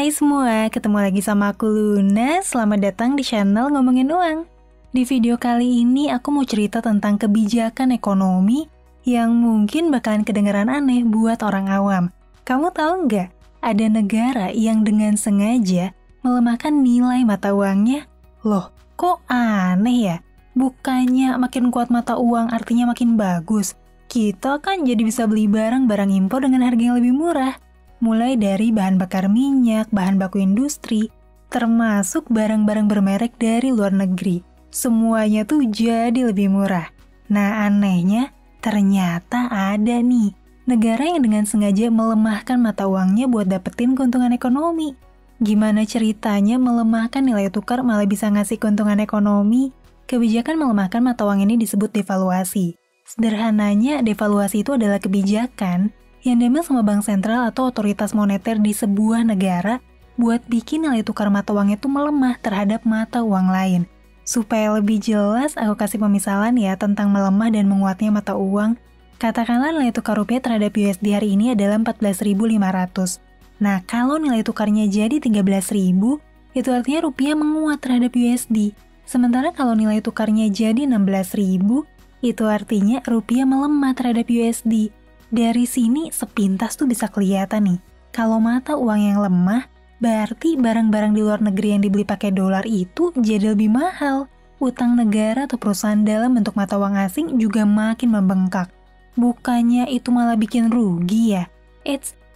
Hai semua, ketemu lagi sama aku Luna. Selamat datang di channel Ngomongin Uang. Di video kali ini aku mau cerita tentang kebijakan ekonomi yang mungkin bakalan kedengeran aneh buat orang awam. Kamu tahu nggak, ada negara yang dengan sengaja melemahkan nilai mata uangnya? Loh, kok aneh ya? Bukannya makin kuat mata uang artinya makin bagus. Kita kan jadi bisa beli barang-barang impor dengan harga yang lebih murah. Mulai dari bahan bakar minyak, bahan baku industri, termasuk barang-barang bermerek dari luar negeri. Semuanya tuh jadi lebih murah. Nah anehnya, ternyata ada nih negara yang dengan sengaja melemahkan mata uangnya buat dapetin keuntungan ekonomi. Gimana ceritanya melemahkan nilai tukar malah bisa ngasih keuntungan ekonomi? Kebijakan melemahkan mata uang ini disebut devaluasi. Sederhananya, devaluasi itu adalah kebijakan yang diambil sama bank sentral atau otoritas moneter di sebuah negara buat bikin nilai tukar mata uangnya itu melemah terhadap mata uang lain. Supaya lebih jelas, aku kasih pemisalan ya tentang melemah dan menguatnya mata uang. Katakanlah nilai tukar rupiah terhadap USD hari ini adalah 14.500. Nah, kalau nilai tukarnya jadi 13.000, itu artinya rupiah menguat terhadap USD. Sementara kalau nilai tukarnya jadi 16.000, itu artinya rupiah melemah terhadap USD. Dari sini sepintas tuh bisa kelihatan nih, kalau mata uang yang lemah, berarti barang-barang di luar negeri yang dibeli pakai dolar itu jadi lebih mahal. Utang negara atau perusahaan dalam bentuk mata uang asing juga makin membengkak. Bukannya itu malah bikin rugi ya?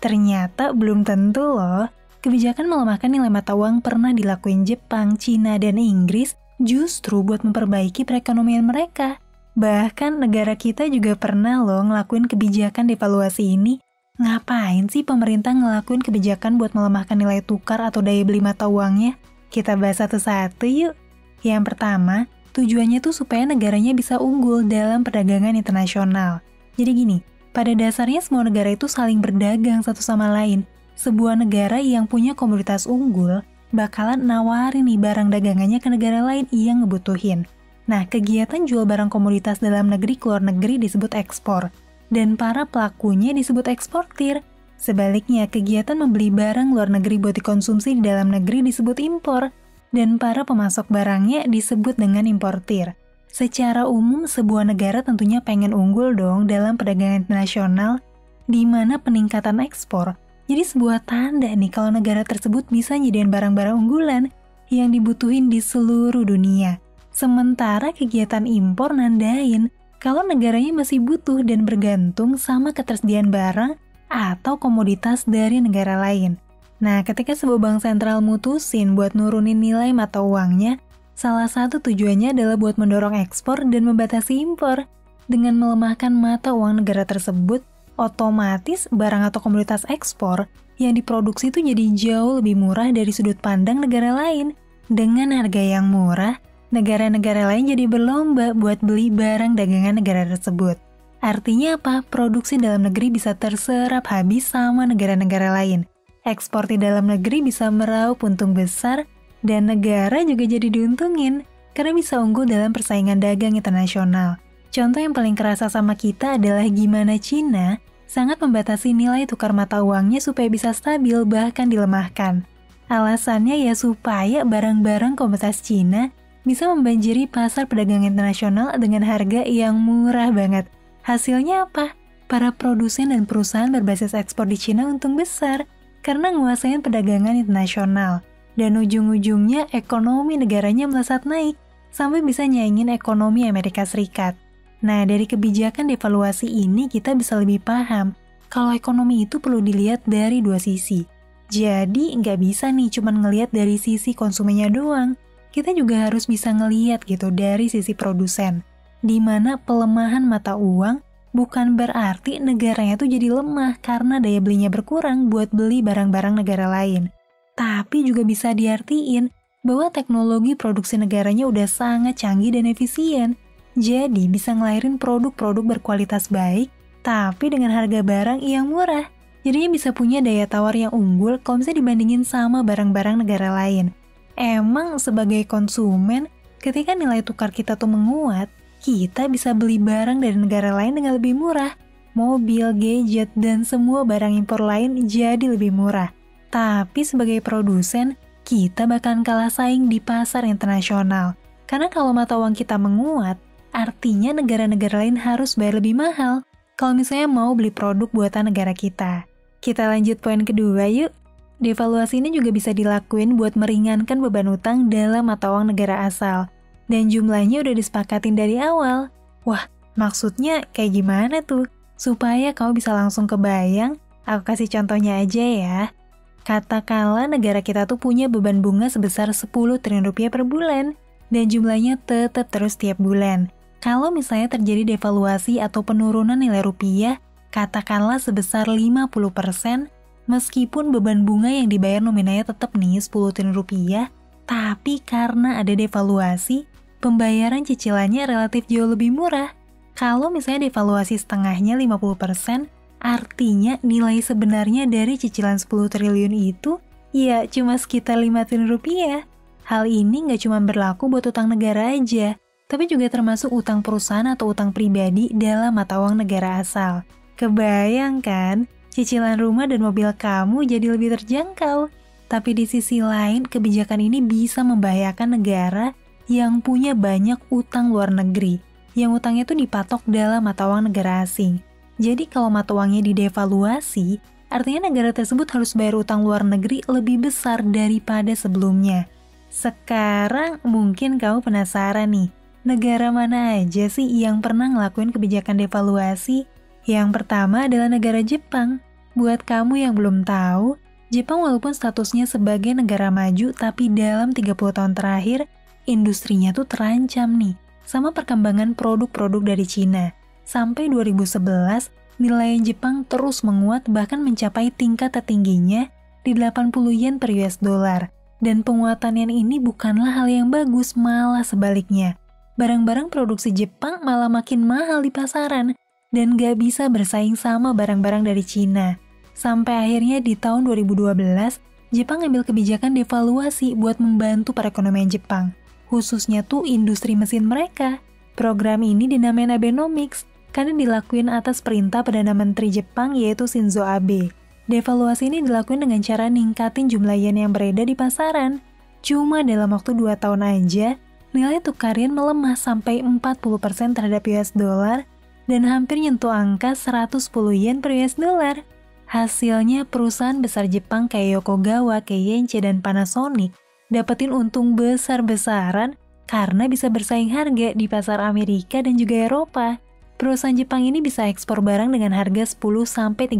Ternyata belum tentu loh. Kebijakan melemahkan nilai mata uang pernah dilakuin Jepang, Cina, dan Inggris justru buat memperbaiki perekonomian mereka. Bahkan negara kita juga pernah loh ngelakuin kebijakan devaluasi ini. Ngapain sih pemerintah ngelakuin kebijakan buat melemahkan nilai tukar atau daya beli mata uangnya? Kita bahas satu-satu yuk. Yang pertama, tujuannya tuh supaya negaranya bisa unggul dalam perdagangan internasional. Jadi gini, pada dasarnya semua negara itu saling berdagang satu sama lain. Sebuah negara yang punya komoditas unggul bakalan nawarin nih barang dagangannya ke negara lain yang ngebutuhin. Nah, kegiatan jual barang komoditas dalam negeri ke luar negeri disebut ekspor, dan para pelakunya disebut eksportir. Sebaliknya, kegiatan membeli barang luar negeri buat dikonsumsi di dalam negeri disebut impor, dan para pemasok barangnya disebut dengan importir. Secara umum, sebuah negara tentunya pengen unggul dong dalam perdagangan internasional, di mana peningkatan ekspor jadi sebuah tanda nih kalau negara tersebut bisa nyediain barang-barang unggulan yang dibutuhin di seluruh dunia. Sementara kegiatan impor nandain kalau negaranya masih butuh dan bergantung sama ketersediaan barang atau komoditas dari negara lain. Nah, ketika sebuah bank sentral mutusin buat nurunin nilai mata uangnya, salah satu tujuannya adalah buat mendorong ekspor dan membatasi impor. Dengan melemahkan mata uang negara tersebut, otomatis barang atau komoditas ekspor yang diproduksi itu jadi jauh lebih murah dari sudut pandang negara lain. Dengan harga yang murah, negara-negara lain jadi berlomba buat beli barang dagangan negara tersebut. Artinya apa? Produksi dalam negeri bisa terserap habis sama negara-negara lain. Ekspor di dalam negeri bisa meraup untung besar, dan negara juga jadi diuntungin karena bisa unggul dalam persaingan dagang internasional. Contoh yang paling kerasa sama kita adalah gimana Cina sangat membatasi nilai tukar mata uangnya supaya bisa stabil bahkan dilemahkan. Alasannya ya supaya barang-barang komoditas Cina bisa membanjiri pasar perdagangan internasional dengan harga yang murah banget. Hasilnya apa? Para produsen dan perusahaan berbasis ekspor di Cina untung besar karena nguasain perdagangan internasional. Dan ujung-ujungnya ekonomi negaranya melesat naik sampai bisa nyaingin ekonomi Amerika Serikat. Nah, dari kebijakan devaluasi ini kita bisa lebih paham kalau ekonomi itu perlu dilihat dari dua sisi. Jadi nggak bisa nih cuma ngelihat dari sisi konsumennya doang. Kita juga harus bisa ngelihat gitu dari sisi produsen, di mana pelemahan mata uang bukan berarti negaranya tuh jadi lemah karena daya belinya berkurang buat beli barang-barang negara lain. Tapi juga bisa diartiin bahwa teknologi produksi negaranya udah sangat canggih dan efisien, jadi bisa ngelahirin produk-produk berkualitas baik, tapi dengan harga barang yang murah. Jadinya bisa punya daya tawar yang unggul kalau misalnya dibandingin sama barang-barang negara lain. Emang sebagai konsumen, ketika nilai tukar kita tuh menguat, kita bisa beli barang dari negara lain dengan lebih murah. Mobil, gadget, dan semua barang impor lain jadi lebih murah. Tapi sebagai produsen, kita bakalan kalah saing di pasar internasional. Karena kalau mata uang kita menguat, artinya negara-negara lain harus bayar lebih mahal kalau misalnya mau beli produk buatan negara kita. Kita lanjut poin kedua yuk. Devaluasi ini juga bisa dilakuin buat meringankan beban utang dalam mata uang negara asal. Dan jumlahnya udah disepakatin dari awal. Wah, maksudnya kayak gimana tuh? Supaya kamu bisa langsung kebayang, aku kasih contohnya aja ya. Katakanlah negara kita tuh punya beban bunga sebesar 10 triliun rupiah per bulan, dan jumlahnya tetap terus tiap bulan. Kalau misalnya terjadi devaluasi atau penurunan nilai rupiah, katakanlah sebesar 50%, meskipun beban bunga yang dibayar nominalnya tetap nih 10 triliun rupiah, tapi karena ada devaluasi, pembayaran cicilannya relatif jauh lebih murah. Kalau misalnya devaluasi setengahnya 50%, artinya nilai sebenarnya dari cicilan 10 triliun itu ya cuma sekitar 5 triliun rupiah. Hal ini nggak cuma berlaku buat utang negara aja, tapi juga termasuk utang perusahaan atau utang pribadi dalam mata uang negara asal. Kebayang kan? Cicilan rumah dan mobil kamu jadi lebih terjangkau. Tapi di sisi lain, kebijakan ini bisa membahayakan negara yang punya banyak utang luar negeri, yang utangnya itu dipatok dalam mata uang negara asing. Jadi kalau mata uangnya didevaluasi, artinya negara tersebut harus bayar utang luar negeri lebih besar daripada sebelumnya. Sekarang mungkin kamu penasaran nih, negara mana aja sih yang pernah ngelakuin kebijakan devaluasi? Yang pertama adalah negara Jepang. Buat kamu yang belum tahu, Jepang walaupun statusnya sebagai negara maju, tapi dalam 30 tahun terakhir, industrinya tuh terancam nih, sama perkembangan produk-produk dari Cina. Sampai 2011, nilai Jepang terus menguat bahkan mencapai tingkat tertingginya di 80 yen per US dollar. Dan penguatan yen ini bukanlah hal yang bagus, malah sebaliknya. Barang-barang produksi Jepang malah makin mahal di pasaran dan gak bisa bersaing sama barang-barang dari Cina. Sampai akhirnya di tahun 2012, Jepang ambil kebijakan devaluasi buat membantu perekonomian Jepang, khususnya tuh industri mesin mereka. Program ini dinamain Abenomics, karena dilakuin atas perintah Perdana Menteri Jepang yaitu Shinzo Abe. Devaluasi ini dilakuin dengan cara ningkatin jumlah yen yang beredar di pasaran. Cuma dalam waktu 2 tahun aja, nilai tukar yen melemah sampai 40% terhadap US dollar dan hampir nyentuh angka 110 yen per US dollar. Hasilnya perusahaan besar Jepang kayak Yokogawa, Keiichi, dan Panasonic dapetin untung besar-besaran karena bisa bersaing harga di pasar Amerika dan juga Eropa. Perusahaan Jepang ini bisa ekspor barang dengan harga 10-30%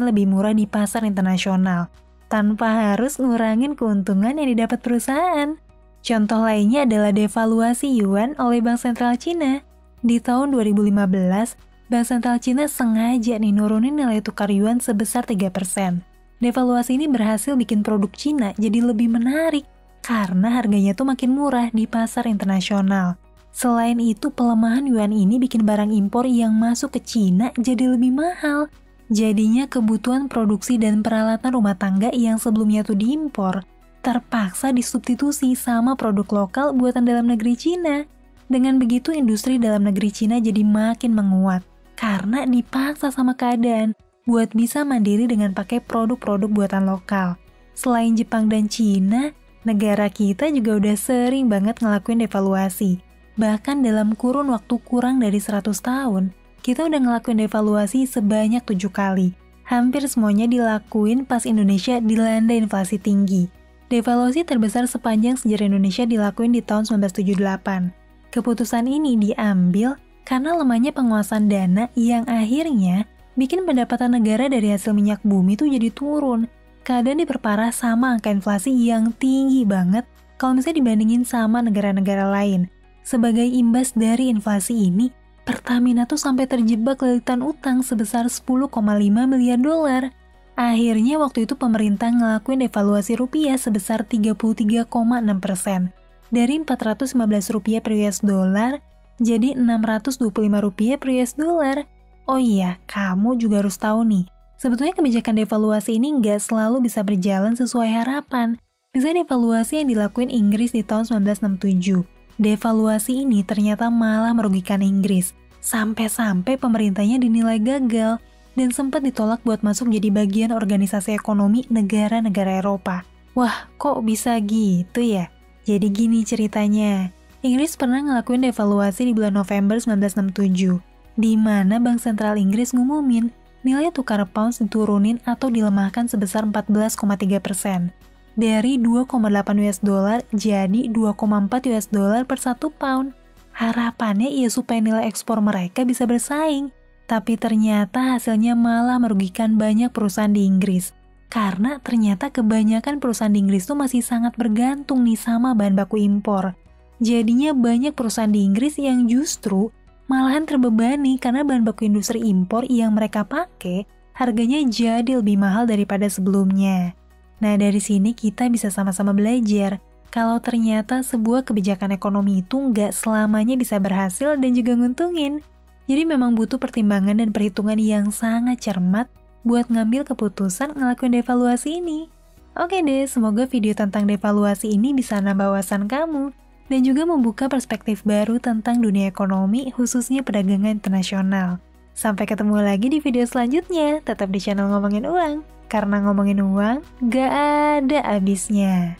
lebih murah di pasar internasional, tanpa harus ngurangin keuntungan yang didapat perusahaan. Contoh lainnya adalah devaluasi yuan oleh Bank Sentral Cina. Di tahun 2015, Bank Sentral Cina sengaja nurunin nilai tukar yuan sebesar 3%. Devaluasi ini berhasil bikin produk Cina jadi lebih menarik, karena harganya tuh makin murah di pasar internasional. Selain itu, pelemahan yuan ini bikin barang impor yang masuk ke Cina jadi lebih mahal. Jadinya kebutuhan produksi dan peralatan rumah tangga yang sebelumnya tuh diimpor, terpaksa disubstitusi sama produk lokal buatan dalam negeri Cina. Dengan begitu, industri dalam negeri Cina jadi makin menguat, karena dipaksa sama keadaan buat bisa mandiri dengan pakai produk-produk buatan lokal. Selain Jepang dan Cina, negara kita juga udah sering banget ngelakuin devaluasi. Bahkan dalam kurun waktu kurang dari 100 tahun, kita udah ngelakuin devaluasi sebanyak 7 kali. Hampir semuanya dilakuin pas Indonesia dilanda inflasi tinggi. Devaluasi terbesar sepanjang sejarah Indonesia dilakuin di tahun 1978. Keputusan ini diambil karena lemahnya penguasaan dana yang akhirnya bikin pendapatan negara dari hasil minyak bumi tuh jadi turun. Keadaan diperparah sama angka inflasi yang tinggi banget kalau misalnya dibandingin sama negara-negara lain. Sebagai imbas dari inflasi ini, Pertamina tuh sampai terjebak lilitan utang sebesar 10,5 miliar dolar. Akhirnya waktu itu pemerintah ngelakuin devaluasi rupiah sebesar 33,6%. Dari 415 rupiah per US dollar, jadi 625 rupiah per US dollar. Oh iya, kamu juga harus tahu nih, sebetulnya kebijakan devaluasi ini nggak selalu bisa berjalan sesuai harapan. Misalnya devaluasi yang dilakuin Inggris di tahun 1967. Devaluasi ini ternyata malah merugikan Inggris, sampai-sampai pemerintahnya dinilai gagal. dan sempat ditolak buat masuk jadi bagian organisasi ekonomi negara-negara Eropa. Wah, kok bisa gitu ya? Jadi gini ceritanya. Inggris pernah ngelakuin devaluasi di bulan November 1967, di mana Bank Sentral Inggris ngumumin nilai tukar pounds diturunin atau dilemahkan sebesar 14,3%. Dari 2,8 US dollar jadi 2,4 US dollar per 1 pound. Harapannya ya supaya nilai ekspor mereka bisa bersaing. Tapi ternyata hasilnya malah merugikan banyak perusahaan di Inggris. Karena ternyata kebanyakan perusahaan di Inggris tuh masih sangat bergantung nih sama bahan baku impor. Jadinya banyak perusahaan di Inggris yang justru malahan terbebani karena bahan baku industri impor yang mereka pakai harganya jadi lebih mahal daripada sebelumnya. Nah dari sini kita bisa sama-sama belajar kalau ternyata sebuah kebijakan ekonomi itu nggak selamanya bisa berhasil dan juga nguntungin. Jadi memang butuh pertimbangan dan perhitungan yang sangat cermat buat ngambil keputusan ngelakuin devaluasi ini. Oke deh, semoga video tentang devaluasi ini bisa nambah wawasan kamu dan juga membuka perspektif baru tentang dunia ekonomi khususnya perdagangan internasional. Sampai ketemu lagi di video selanjutnya, tetap di channel Ngomongin Uang. Karena ngomongin uang, gak ada habisnya.